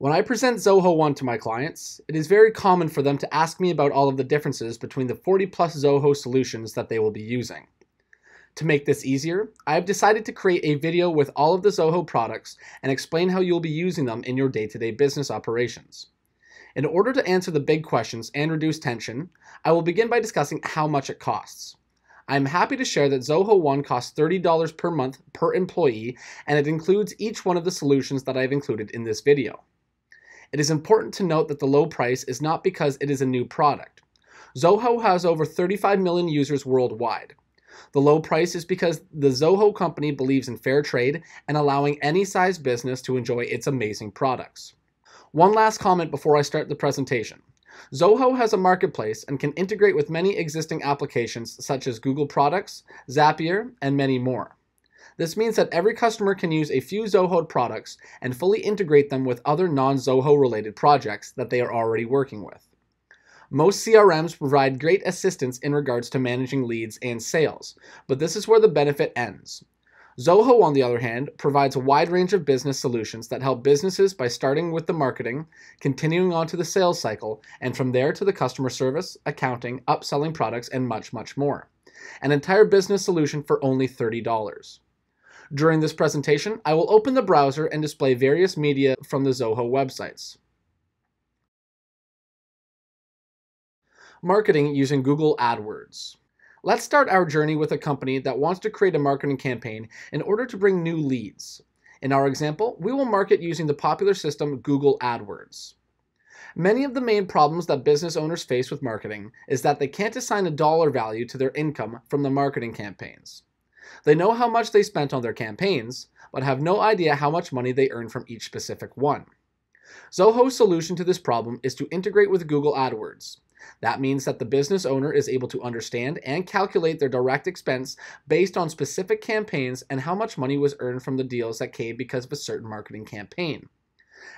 When I present Zoho One to my clients, it is very common for them to ask me about all of the differences between the 40 plus Zoho solutions that they will be using. To make this easier, I have decided to create a video with all of the Zoho products and explain how you'll be using them in your day-to-day business operations. In order to answer the big questions and reduce tension, I will begin by discussing how much it costs. I am happy to share that Zoho One costs $30 per month per employee, and it includes each one of the solutions that I have included in this video. It is important to note that the low price is not because it is a new product. Zoho has over 35 million users worldwide. The low price is because the Zoho company believes in fair trade and allowing any size business to enjoy its amazing products. One last comment before I start the presentation. Zoho has a marketplace and can integrate with many existing applications such as Google Products, Zapier, and many more. This means that every customer can use a few Zoho products and fully integrate them with other non-Zoho related projects that they are already working with. Most CRMs provide great assistance in regards to managing leads and sales, but this is where the benefit ends. Zoho, on the other hand, provides a wide range of business solutions that help businesses by starting with the marketing, continuing on to the sales cycle, and from there to the customer service, accounting, upselling products, and much, much more. An entire business solution for only $30. During this presentation, I will open the browser and display various media from the Zoho websites. Marketing using Google Adwords. Let's start our journey with a company that wants to create a marketing campaign in order to bring new leads. In our example, we will market using the popular system Google Adwords. Many of the main problems that business owners face with marketing is that they can't assign a dollar value to their income from the marketing campaigns. They know how much they spent on their campaigns, but have no idea how much money they earn from each specific one. Zoho's solution to this problem is to integrate with Google Adwords. That means that the business owner is able to understand and calculate their direct expense based on specific campaigns and how much money was earned from the deals that came because of a certain marketing campaign.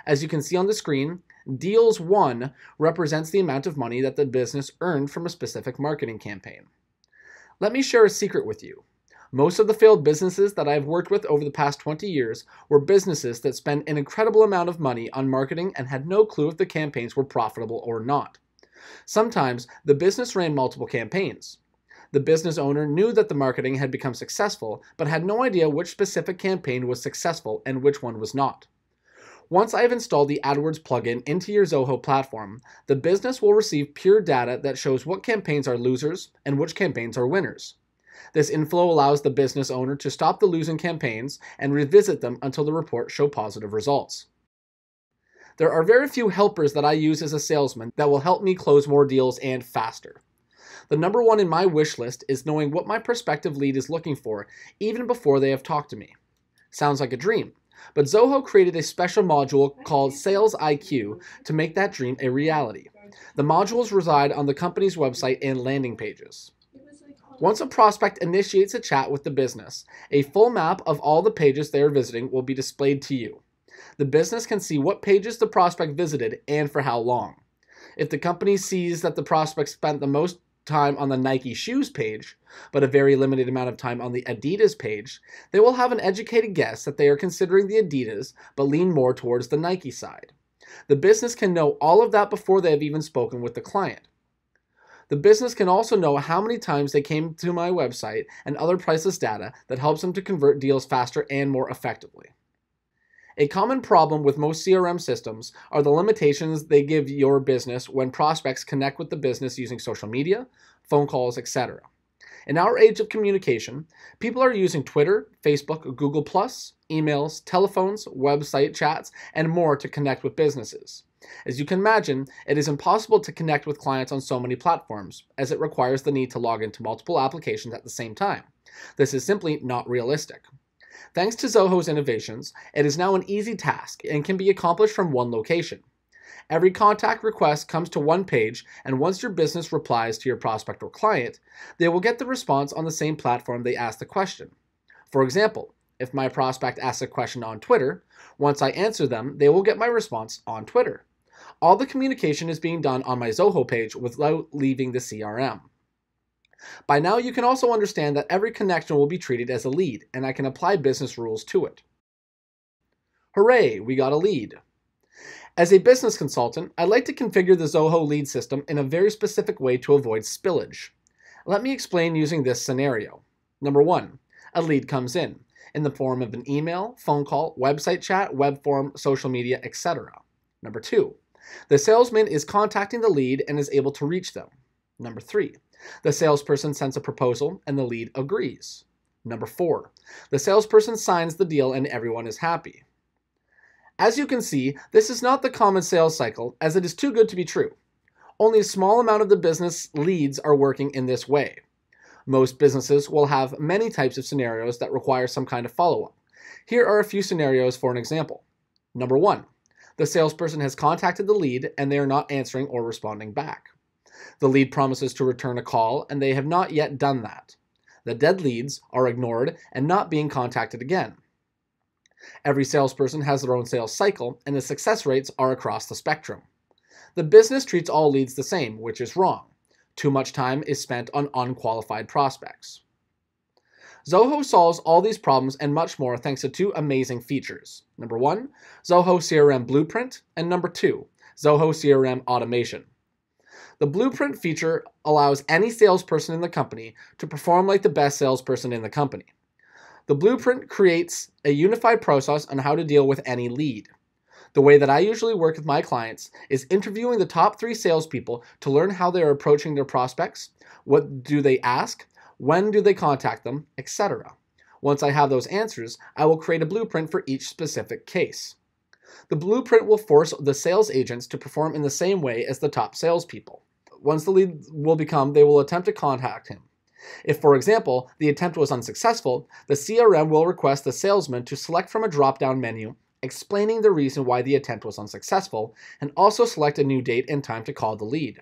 As you can see on the screen, Deals 1 represents the amount of money that the business earned from a specific marketing campaign. Let me share a secret with you. Most of the failed businesses that I've worked with over the past 20 years were businesses that spent an incredible amount of money on marketing and had no clue if the campaigns were profitable or not. Sometimes, the business ran multiple campaigns. The business owner knew that the marketing had become successful, but had no idea which specific campaign was successful and which one was not. Once I have installed the AdWords plugin into your Zoho platform, the business will receive pure data that shows what campaigns are losers and which campaigns are winners. This inflow allows the business owner to stop the losing campaigns and revisit them until the reports show positive results. There are very few helpers that I use as a salesman that will help me close more deals and faster. The number one in my wish list is knowing what my prospective lead is looking for even before they have talked to me. Sounds like a dream, but Zoho created a special module called Sales IQ to make that dream a reality. The modules reside on the company's website and landing pages. Once a prospect initiates a chat with the business, a full map of all the pages they are visiting will be displayed to you. The business can see what pages the prospect visited and for how long. If the company sees that the prospect spent the most time on the Nike shoes page, but a very limited amount of time on the Adidas page, they will have an educated guess that they are considering the Adidas, but lean more towards the Nike side. The business can know all of that before they have even spoken with the client. The business can also know how many times they came to my website and other priceless data that helps them to convert deals faster and more effectively. A common problem with most CRM systems are the limitations they give your business when prospects connect with the business using social media, phone calls, etc. In our age of communication, people are using Twitter, Facebook, Google+, emails, telephones, website chats, and more to connect with businesses. As you can imagine, it is impossible to connect with clients on so many platforms, as it requires the need to log into multiple applications at the same time. This is simply not realistic. Thanks to Zoho's innovations, it is now an easy task and can be accomplished from one location. Every contact request comes to one page, and once your business replies to your prospect or client, they will get the response on the same platform they asked the question. For example, if my prospect asks a question on Twitter, once I answer them, they will get my response on Twitter. All the communication is being done on my Zoho page without leaving the CRM. By now, you can also understand that every connection will be treated as a lead, and I can apply business rules to it. Hooray, we got a lead. As a business consultant, I like to configure the Zoho lead system in a very specific way to avoid spillage. Let me explain using this scenario. Number 1, a lead comes in the form of an email, phone call, website chat, web form, social media, etc. Number 2, the salesman is contacting the lead and is able to reach them. Number 3, the salesperson sends a proposal and the lead agrees. Number 4, the salesperson signs the deal and everyone is happy. As you can see, this is not the common sales cycle, as it is too good to be true. Only a small amount of the business leads are working in this way. Most businesses will have many types of scenarios that require some kind of follow-up. Here are a few scenarios for an example. Number 1, the salesperson has contacted the lead and they are not answering or responding back. The lead promises to return a call and they have not yet done that. The dead leads are ignored and not being contacted again. Every salesperson has their own sales cycle, and the success rates are across the spectrum. The business treats all leads the same, which is wrong. Too much time is spent on unqualified prospects. Zoho solves all these problems and much more thanks to 2 amazing features. Number 1, Zoho CRM Blueprint, and number 2, Zoho CRM Automation. The Blueprint feature allows any salesperson in the company to perform like the best salesperson in the company. The Blueprint creates a unified process on how to deal with any lead. The way that I usually work with my clients is interviewing the top 3 salespeople to learn how they are approaching their prospects, what do they ask, when do they contact them, etc. Once I have those answers, I will create a blueprint for each specific case. The blueprint will force the sales agents to perform in the same way as the top salespeople. Once the lead will become, they will attempt to contact him. If, for example, the attempt was unsuccessful, the CRM will request the salesman to select from a drop-down menu explaining the reason why the attempt was unsuccessful, and also select a new date and time to call the lead.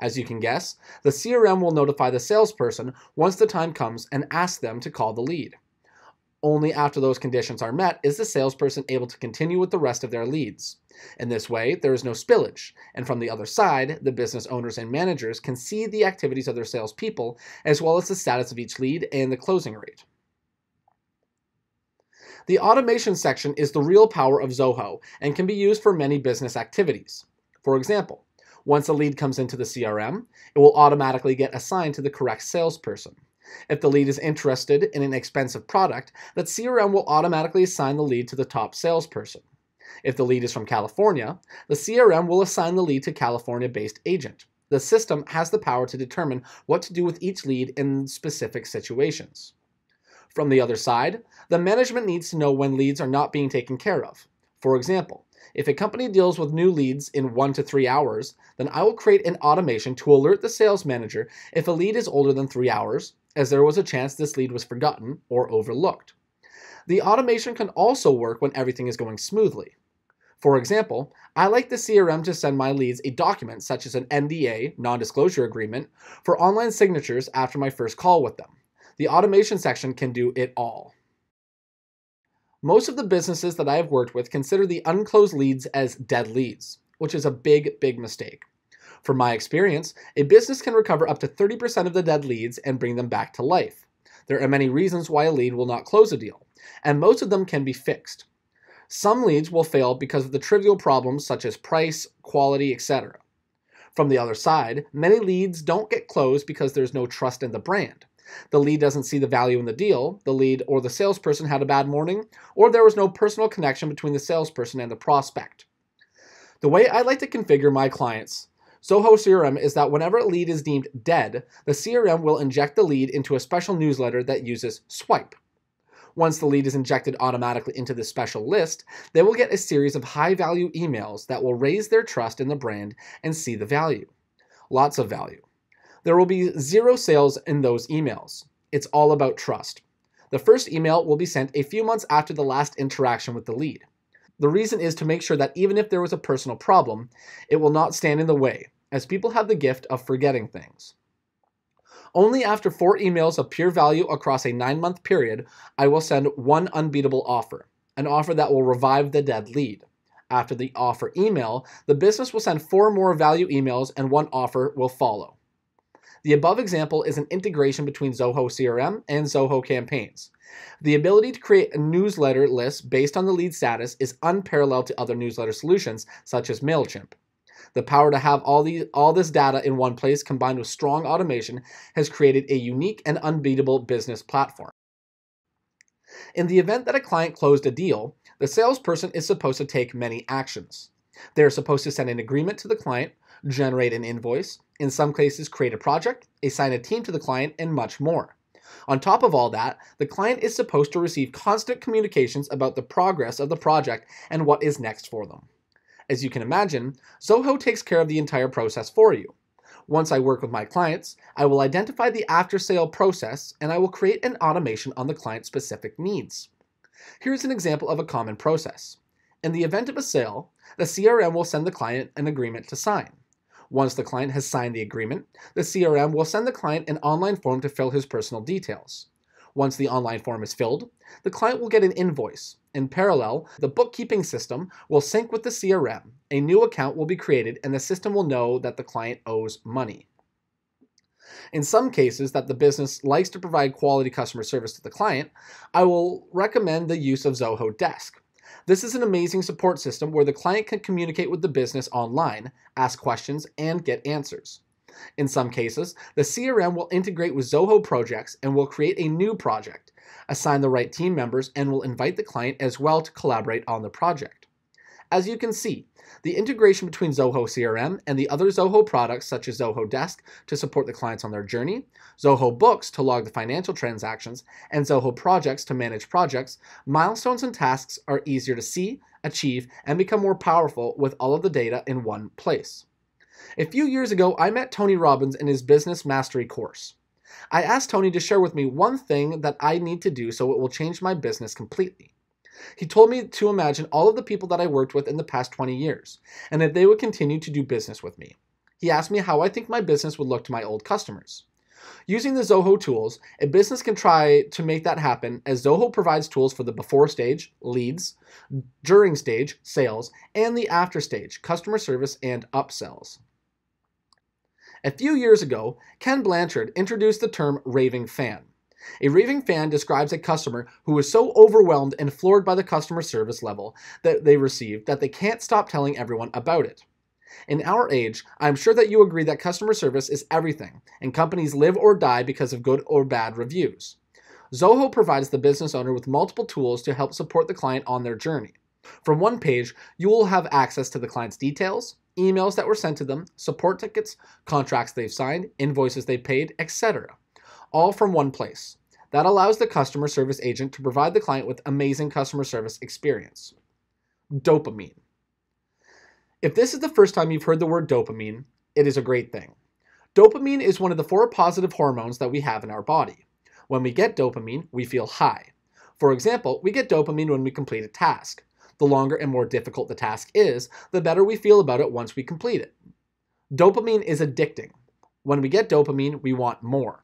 As you can guess, the CRM will notify the salesperson once the time comes and ask them to call the lead. Only after those conditions are met is the salesperson able to continue with the rest of their leads. In this way, there is no spillage, and from the other side, the business owners and managers can see the activities of their salespeople, as well as the status of each lead and the closing rate. The automation section is the real power of Zoho and can be used for many business activities. For example, once a lead comes into the CRM, it will automatically get assigned to the correct salesperson. If the lead is interested in an expensive product, that CRM will automatically assign the lead to the top salesperson. If the lead is from California, the CRM will assign the lead to California-based agent. The system has the power to determine what to do with each lead in specific situations. From the other side, the management needs to know when leads are not being taken care of. For example, if a company deals with new leads in 1 to 3 hours, then I will create an automation to alert the sales manager if a lead is older than 3 hours, as there was a chance this lead was forgotten or overlooked. The automation can also work when everything is going smoothly. For example, I like the CRM to send my leads a document such as an NDA, non-disclosure agreement, for online signatures after my first call with them. The automation section can do it all. Most of the businesses that I have worked with consider the unclosed leads as dead leads, which is a big mistake. From my experience, a business can recover up to 30% of the dead leads and bring them back to life. There are many reasons why a lead will not close a deal, and most of them can be fixed. Some leads will fail because of the trivial problems such as price, quality, etc. From the other side, many leads don't get closed because there's no trust in the brand. The lead doesn't see the value in the deal, the lead or the salesperson had a bad morning, or there was no personal connection between the salesperson and the prospect. The way I like to configure my clients' Zoho CRM is that whenever a lead is deemed dead, the CRM will inject the lead into a special newsletter that uses swipe. Once the lead is injected automatically into this special list, they will get a series of high-value emails that will raise their trust in the brand and see the value. Lots of value. There will be 0 sales in those emails. It's all about trust. The first email will be sent a few months after the last interaction with the lead. The reason is to make sure that even if there was a personal problem, it will not stand in the way, as people have the gift of forgetting things. Only after 4 emails of pure value across a 9-month period, I will send one unbeatable offer, an offer that will revive the dead lead. After the offer email, the business will send 4 more value emails and 1 offer will follow. The above example is an integration between Zoho CRM and Zoho Campaigns. The ability to create a newsletter list based on the lead status is unparalleled to other newsletter solutions such as MailChimp. The power to have all this data in one place combined with strong automation has created a unique and unbeatable business platform. In the event that a client closed a deal, the salesperson is supposed to take many actions. They are supposed to send an agreement to the client, generate an invoice, in some cases create a project, assign a team to the client, and much more. On top of all that, the client is supposed to receive constant communications about the progress of the project and what is next for them. As you can imagine, Zoho takes care of the entire process for you. Once I work with my clients, I will identify the after-sale process and I will create an automation on the client's specific needs. Here's an example of a common process. In the event of a sale, the CRM will send the client an agreement to sign. Once the client has signed the agreement, the CRM will send the client an online form to fill his personal details. Once the online form is filled, the client will get an invoice. In parallel, the bookkeeping system will sync with the CRM. A new account will be created and the system will know that the client owes money. In some cases that the business likes to provide quality customer service to the client, I will recommend the use of Zoho Desk. This is an amazing support system where the client can communicate with the business online, ask questions, and get answers. In some cases, the CRM will integrate with Zoho projects and will create a new project, assign the right team members, and will invite the client as well to collaborate on the project. As you can see, the integration between Zoho CRM and the other Zoho products such as Zoho Desk to support the clients on their journey, Zoho Books to log the financial transactions, and Zoho Projects to manage projects, milestones and tasks are easier to see, achieve, and become more powerful with all of the data in one place. A few years ago, I met Tony Robbins in his Business Mastery course. I asked Tony to share with me one thing that I need to do so it will change my business completely. He told me to imagine all of the people that I worked with in the past 20 years, and that they would continue to do business with me. He asked me how I think my business would look to my old customers. Using the Zoho tools, a business can try to make that happen as Zoho provides tools for the before stage, leads, during stage, sales, and the after stage, customer service and upsells. A few years ago, Ken Blanchard introduced the term raving fan. A raving fan describes a customer who is so overwhelmed and floored by the customer service level that they receive that they can't stop telling everyone about it. In our age, I'm sure that you agree that customer service is everything, and companies live or die because of good or bad reviews. Zoho provides the business owner with multiple tools to help support the client on their journey. From one page, you will have access to the client's details, emails that were sent to them, support tickets, contracts they've signed, invoices they paid, etc. All from one place. That allows the customer service agent to provide the client with amazing customer service experience. Dopamine. If this is the first time you've heard the word dopamine, it is a great thing. Dopamine is one of the 4 positive hormones that we have in our body. When we get dopamine, we feel high. For example, we get dopamine when we complete a task. The longer and more difficult the task is, the better we feel about it once we complete it. Dopamine is addicting. When we get dopamine, we want more.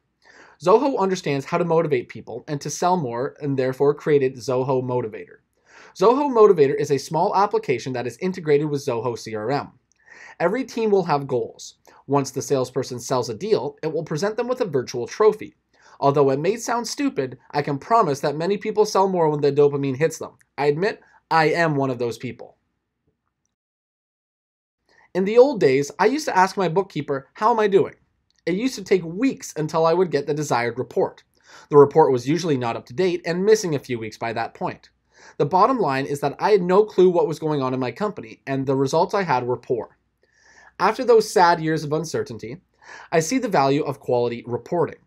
Zoho understands how to motivate people and to sell more and therefore created Zoho Motivator. Zoho Motivator is a small application that is integrated with Zoho CRM. Every team will have goals. Once the salesperson sells a deal, it will present them with a virtual trophy. Although it may sound stupid, I can promise that many people sell more when the dopamine hits them. I admit, I am one of those people. In the old days, I used to ask my bookkeeper, how am I doing? It used to take weeks until I would get the desired report. The report was usually not up to date and missing a few weeks by that point. The bottom line is that I had no clue what was going on in my company, and the results I had were poor. After those sad years of uncertainty, I see the value of quality reporting.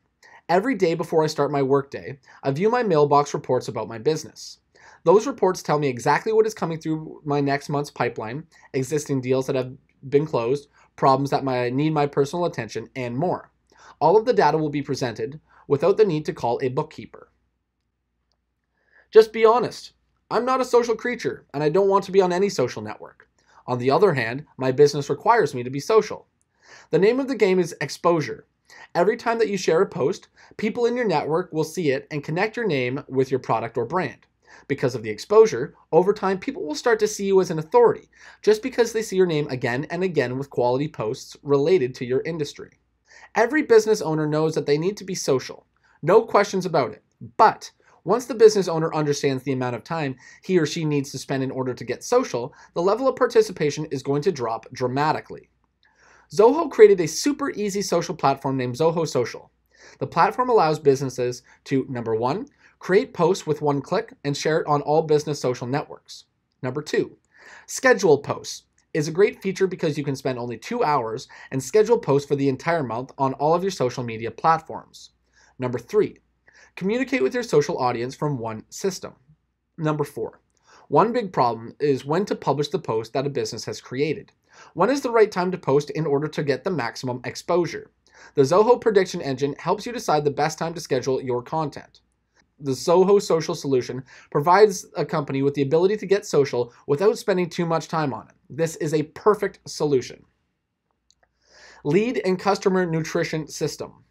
Every day before I start my workday, I view my mailbox reports about my business. Those reports tell me exactly what is coming through my next month's pipeline, existing deals that have been closed, problems that need my personal attention, and more. All of the data will be presented without the need to call a bookkeeper. Just be honest. I'm not a social creature, and I don't want to be on any social network. On the other hand, my business requires me to be social. The name of the game is exposure. Every time that you share a post, people in your network will see it and connect your name with your product or brand. Because of the exposure, over time people will start to see you as an authority, just because they see your name again and again with quality posts related to your industry. Every business owner knows that they need to be social. No questions about it. But once the business owner understands the amount of time he or she needs to spend in order to get social, the level of participation is going to drop dramatically. Zoho created a super easy social platform named Zoho Social. The platform allows businesses to, number 1, create posts with one click and share it on all business social networks. Number 2, schedule posts is a great feature because you can spend only 2 hours and schedule posts for the entire month on all of your social media platforms. Number 3, communicate with your social audience from one system. Number 4, one big problem is when to publish the post that a business has created. When is the right time to post in order to get the maximum exposure? The Zoho prediction engine helps you decide the best time to schedule your content. The Zoho Social solution provides a company with the ability to get social without spending too much time on it. This is a perfect solution. Lead and customer nutrition system.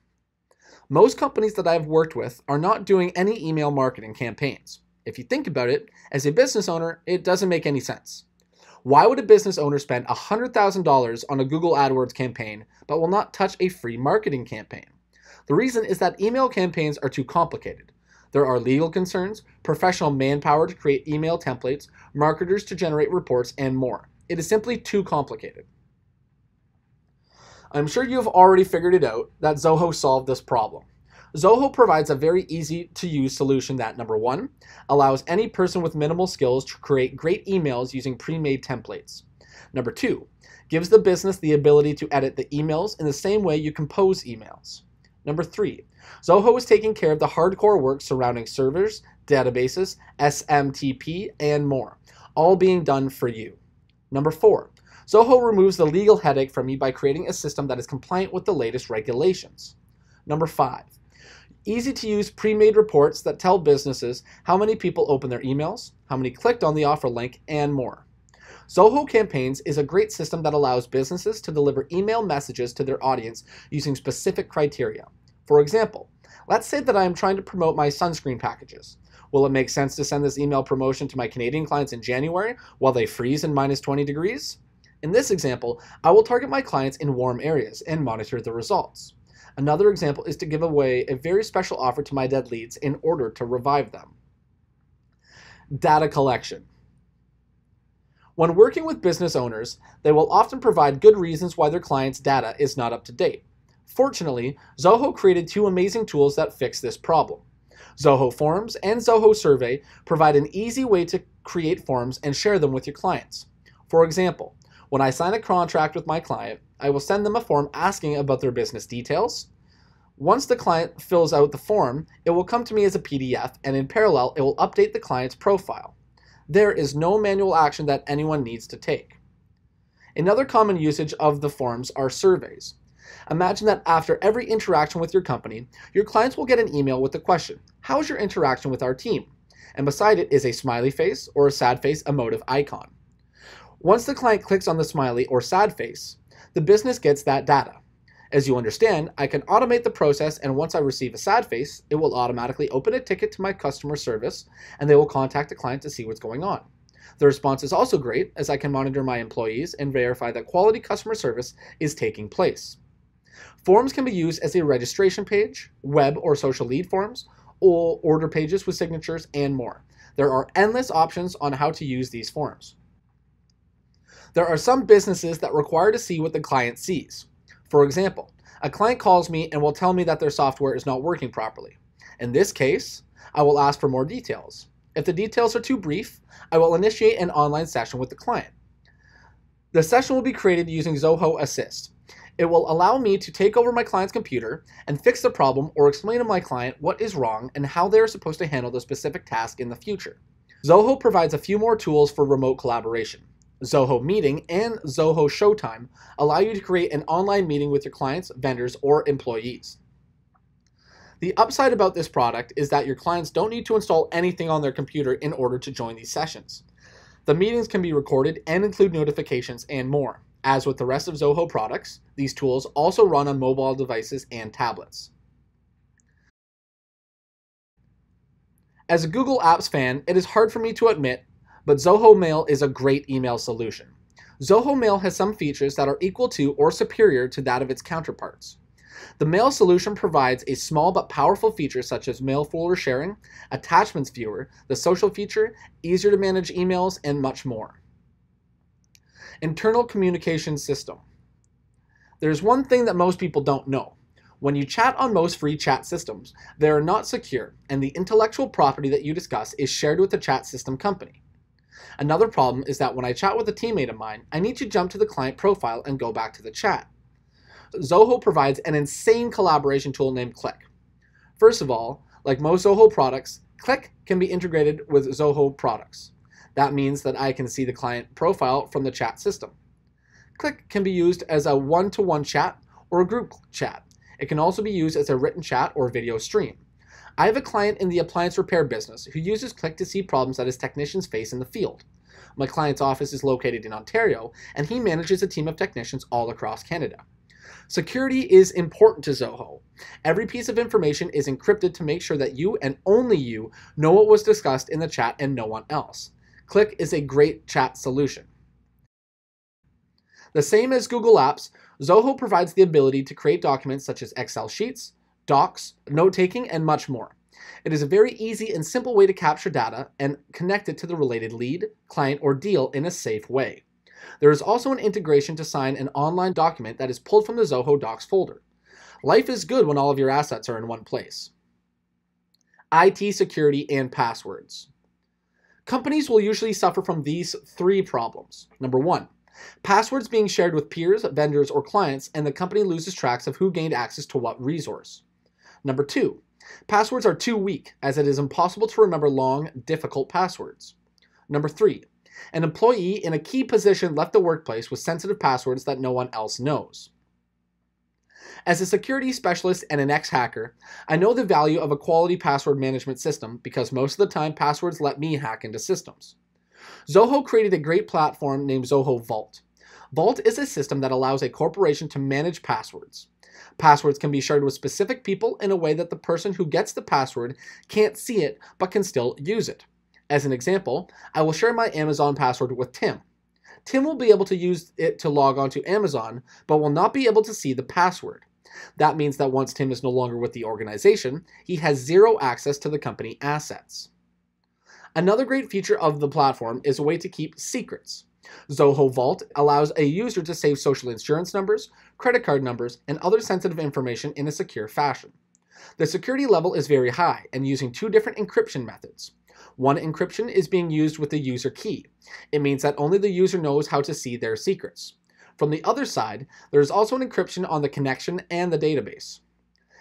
Most companies that I've worked with are not doing any email marketing campaigns. If you think about it, as a business owner, it doesn't make any sense. Why would a business owner spend $100,000 on a Google Adwords campaign but will not touch a free marketing campaign? The reason is that email campaigns are too complicated. There are legal concerns, professional manpower to create email templates, marketers to generate reports, and more. It is simply too complicated. I'm sure you have already figured it out that Zoho solved this problem. Zoho provides a very easy to use solution that, number 1, allows any person with minimal skills to create great emails using pre-made templates. Number 2, gives the business the ability to edit the emails in the same way you compose emails. Number 3, Zoho is taking care of the hardcore work surrounding servers, databases, SMTP, and more, all being done for you. Number 4, Zoho removes the legal headache from you by creating a system that is compliant with the latest regulations. Number 5, easy to use pre-made reports that tell businesses how many people opened their emails, how many clicked on the offer link, and more. Zoho Campaigns is a great system that allows businesses to deliver email messages to their audience using specific criteria. For example, let's say that I am trying to promote my sunscreen packages. Will it make sense to send this email promotion to my Canadian clients in January while they freeze in -20 degrees? In this example, I will target my clients in warm areas and monitor the results. Another example is to give away a very special offer to my dead leads in order to revive them. Data collection. When working with business owners, they will often provide good reasons why their clients' data is not up to date. Fortunately, Zoho created 2 amazing tools that fix this problem. Zoho Forms and Zoho Survey provide an easy way to create forms and share them with your clients. For example, when I sign a contract with my client, I will send them a form asking about their business details. Once the client fills out the form, it will come to me as a PDF, and in parallel, it will update the client's profile. There is no manual action that anyone needs to take. Another common usage of the forms are surveys. Imagine that after every interaction with your company, your clients will get an email with the question, "How is your interaction with our team?" And beside it is a smiley face or a sad face emotive icon. Once the client clicks on the smiley or sad face, the business gets that data. As you understand, I can automate the process, and once I receive a sad face, it will automatically open a ticket to my customer service, and they will contact the client to see what's going on. The response is also great, as I can monitor my employees and verify that quality customer service is taking place. Forms can be used as a registration page, web or social lead forms, or order pages with signatures, and more. There are endless options on how to use these forms. There are some businesses that require to see what the client sees. For example, a client calls me and will tell me that their software is not working properly. In this case, I will ask for more details. If the details are too brief, I will initiate an online session with the client. The session will be created using Zoho Assist. It will allow me to take over my client's computer and fix the problem or explain to my client what is wrong and how they are supposed to handle the specific task in the future. Zoho provides a few more tools for remote collaboration. Zoho Meeting and Zoho Showtime allow you to create an online meeting with your clients, vendors, or employees. The upside about this product is that your clients don't need to install anything on their computer in order to join these sessions. The meetings can be recorded and include notifications and more. As with the rest of Zoho products, these tools also run on mobile devices and tablets. As a Google Apps fan, it is hard for me to admit, but Zoho Mail is a great email solution. Zoho Mail has some features that are equal to or superior to that of its counterparts. The Mail solution provides a small but powerful feature such as mail folder sharing, attachments viewer, the social feature, easier to manage emails, and much more. Internal communication system. There's one thing that most people don't know. When you chat on most free chat systems, they are not secure, and the intellectual property that you discuss is shared with the chat system company. Another problem is that when I chat with a teammate of mine, I need to jump to the client profile and go back to the chat. Zoho provides an insane collaboration tool named Click. First of all, like most Zoho products, Click can be integrated with Zoho products. That means that I can see the client profile from the chat system. Click can be used as a one-to-one chat or a group chat. It can also be used as a written chat or video stream. I have a client in the appliance repair business who uses Click to see problems that his technicians face in the field. My client's office is located in Ontario, and he manages a team of technicians all across Canada. Security is important to Zoho. Every piece of information is encrypted to make sure that you and only you know what was discussed in the chat and no one else. Click is a great chat solution. The same as Google Apps, Zoho provides the ability to create documents such as Excel sheets, docs, note-taking, and much more. It is a very easy and simple way to capture data and connect it to the related lead, client, or deal in a safe way. There is also an integration to sign an online document that is pulled from the Zoho Docs folder. Life is good when all of your assets are in one place. IT security and passwords. Companies will usually suffer from these three problems. Number one, passwords being shared with peers, vendors, or clients, and the company loses track of who gained access to what resource. Number two, passwords are too weak, as it is impossible to remember long, difficult passwords. Number three, an employee in a key position left the workplace with sensitive passwords that no one else knows. As a security specialist and an ex-hacker, I know the value of a quality password management system because most of the time passwords let me hack into systems. Zoho created a great platform named Zoho Vault. Vault is a system that allows a corporation to manage passwords. Passwords can be shared with specific people in a way that the person who gets the password can't see it but can still use it. As an example, I will share my Amazon password with Tim. Tim will be able to use it to log on to Amazon, but will not be able to see the password. That means that once Tim is no longer with the organization, he has zero access to the company assets. Another great feature of the platform is a way to keep secrets. Zoho Vault allows a user to save social insurance numbers, credit card numbers, and other sensitive information in a secure fashion. The security level is very high and using two different encryption methods. One encryption is being used with the user key. It means that only the user knows how to see their secrets. From the other side, there is also an encryption on the connection and the database.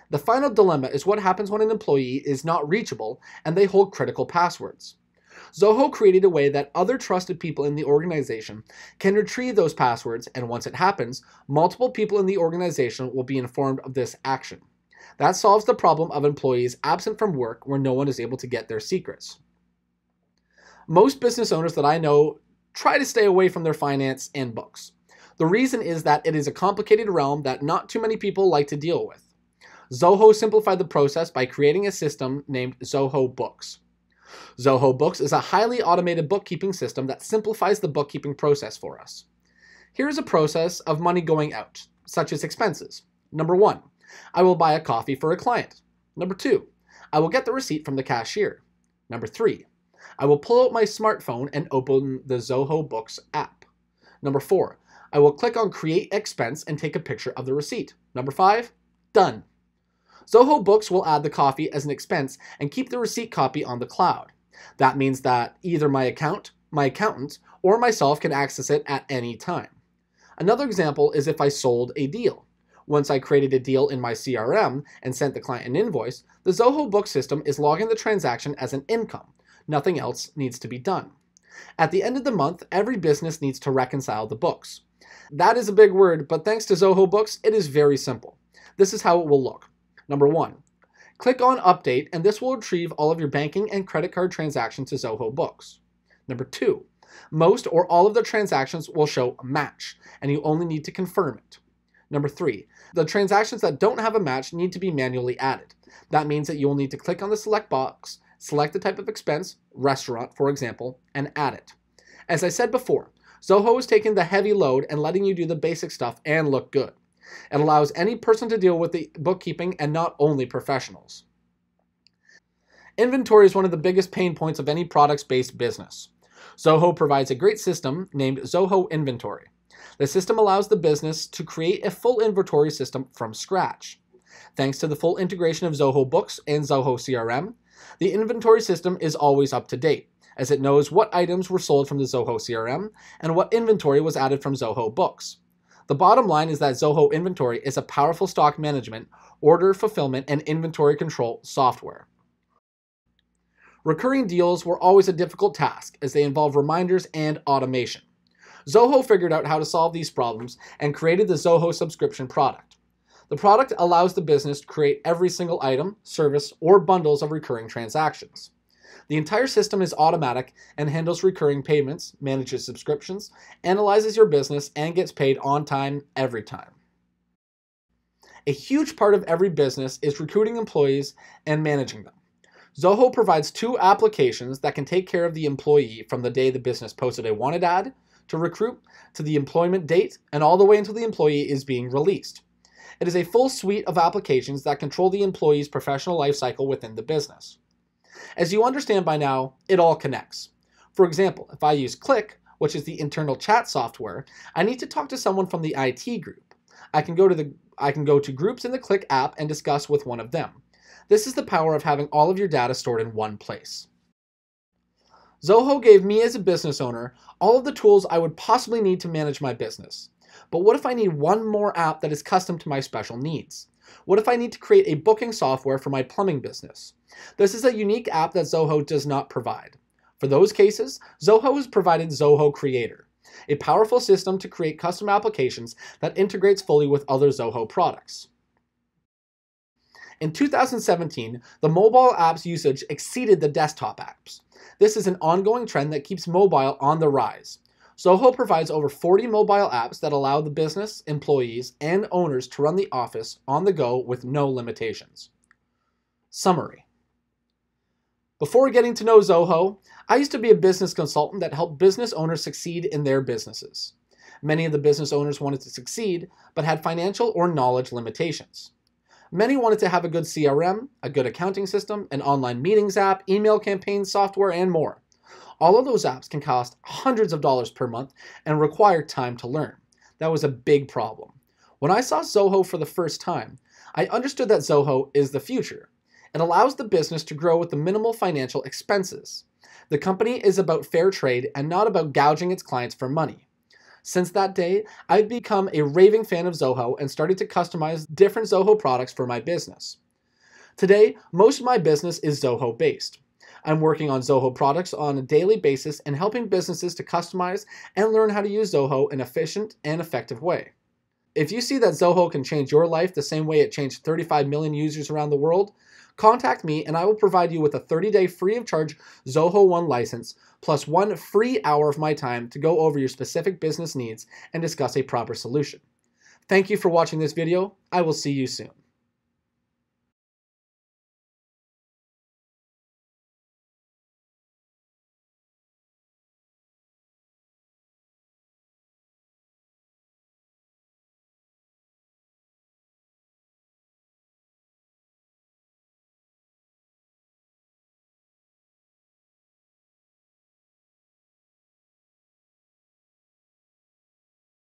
The final dilemma is what happens when an employee is not reachable and they hold critical passwords. Zoho created a way that other trusted people in the organization can retrieve those passwords, and once it happens, multiple people in the organization will be informed of this action. That solves the problem of employees absent from work where no one is able to get their secrets. Most business owners that I know try to stay away from their finance and books. The reason is that it is a complicated realm that not too many people like to deal with. Zoho simplified the process by creating a system named Zoho Books. Zoho Books is a highly automated bookkeeping system that simplifies the bookkeeping process for us. Here is a process of money going out, such as expenses. Number one, I will buy a coffee for a client. Number two, I will get the receipt from the cashier. Number three, I will pull out my smartphone and open the Zoho Books app. Number four, I will click on Create Expense and take a picture of the receipt. Number five, done. Zoho Books will add the coffee as an expense and keep the receipt copy on the cloud. That means that either my accountant, or myself can access it at any time. Another example is if I sold a deal. Once I created a deal in my CRM and sent the client an invoice, the Zoho Book system is logging the transaction as an income. Nothing else needs to be done. At the end of the month, every business needs to reconcile the books. That is a big word, but thanks to Zoho Books, it is very simple. This is how it will look. Number one, click on Update, and this will retrieve all of your banking and credit card transactions to Zoho Books. Number two, most or all of the transactions will show a match, and you only need to confirm it. Number three, the transactions that don't have a match need to be manually added. That means that you will need to click on the select box, select the type of expense, restaurant for example, and add it. As I said before, Zoho is taking the heavy load and letting you do the basic stuff and look good. It allows any person to deal with the bookkeeping and not only professionals. Inventory is one of the biggest pain points of any products-based business. Zoho provides a great system named Zoho Inventory. The system allows the business to create a full inventory system from scratch. Thanks to the full integration of Zoho Books and Zoho CRM, the inventory system is always up to date, as it knows what items were sold from the Zoho CRM and what inventory was added from Zoho Books. The bottom line is that Zoho Inventory is a powerful stock management, order fulfillment, and inventory control software. Recurring deals were always a difficult task as they involve reminders and automation. Zoho figured out how to solve these problems and created the Zoho subscription product. The product allows the business to create every single item, service, or bundles of recurring transactions. The entire system is automatic and handles recurring payments, manages subscriptions, analyzes your business, and gets paid on time every time. A huge part of every business is recruiting employees and managing them. Zoho provides two applications that can take care of the employee from the day the business posted a wanted ad to recruit to the employment date and all the way until the employee is being released. It is a full suite of applications that control the employee's professional life cycle within the business. As you understand by now, it all connects. For example, if I use Click, which is the internal chat software, I need to talk to someone from the IT group. I can go to groups in the Click app and discuss with one of them. This is the power of having all of your data stored in one place. Zoho gave me as a business owner all of the tools I would possibly need to manage my business. But what if I need one more app that is custom to my special needs? What if I need to create a booking software for my plumbing business? This is a unique app that Zoho does not provide. For those cases, Zoho has provided Zoho Creator, a powerful system to create custom applications that integrates fully with other Zoho products. In 2017, the mobile app's usage exceeded the desktop apps. This is an ongoing trend that keeps mobile on the rise. Zoho provides over 40 mobile apps that allow the business, employees, and owners to run the office on the go with no limitations. Summary. Before getting to know Zoho, I used to be a business consultant that helped business owners succeed in their businesses. Many of the business owners wanted to succeed, but had financial or knowledge limitations. Many wanted to have a good CRM, a good accounting system, an online meetings app, email campaign software, and more. All of those apps can cost hundreds of dollars per month and require time to learn. That was a big problem. When I saw Zoho for the first time, I understood that Zoho is the future. It allows the business to grow with the minimal financial expenses. The company is about fair trade and not about gouging its clients for money. Since that day, I've become a raving fan of Zoho and started to customize different Zoho products for my business. Today, most of my business is Zoho based. I'm working on Zoho products on a daily basis and helping businesses to customize and learn how to use Zoho in an efficient and effective way. If you see that Zoho can change your life the same way it changed 35 million users around the world, contact me and I will provide you with a 30-day free of charge Zoho One license plus 1 free hour of my time to go over your specific business needs and discuss a proper solution. Thank you for watching this video. I will see you soon.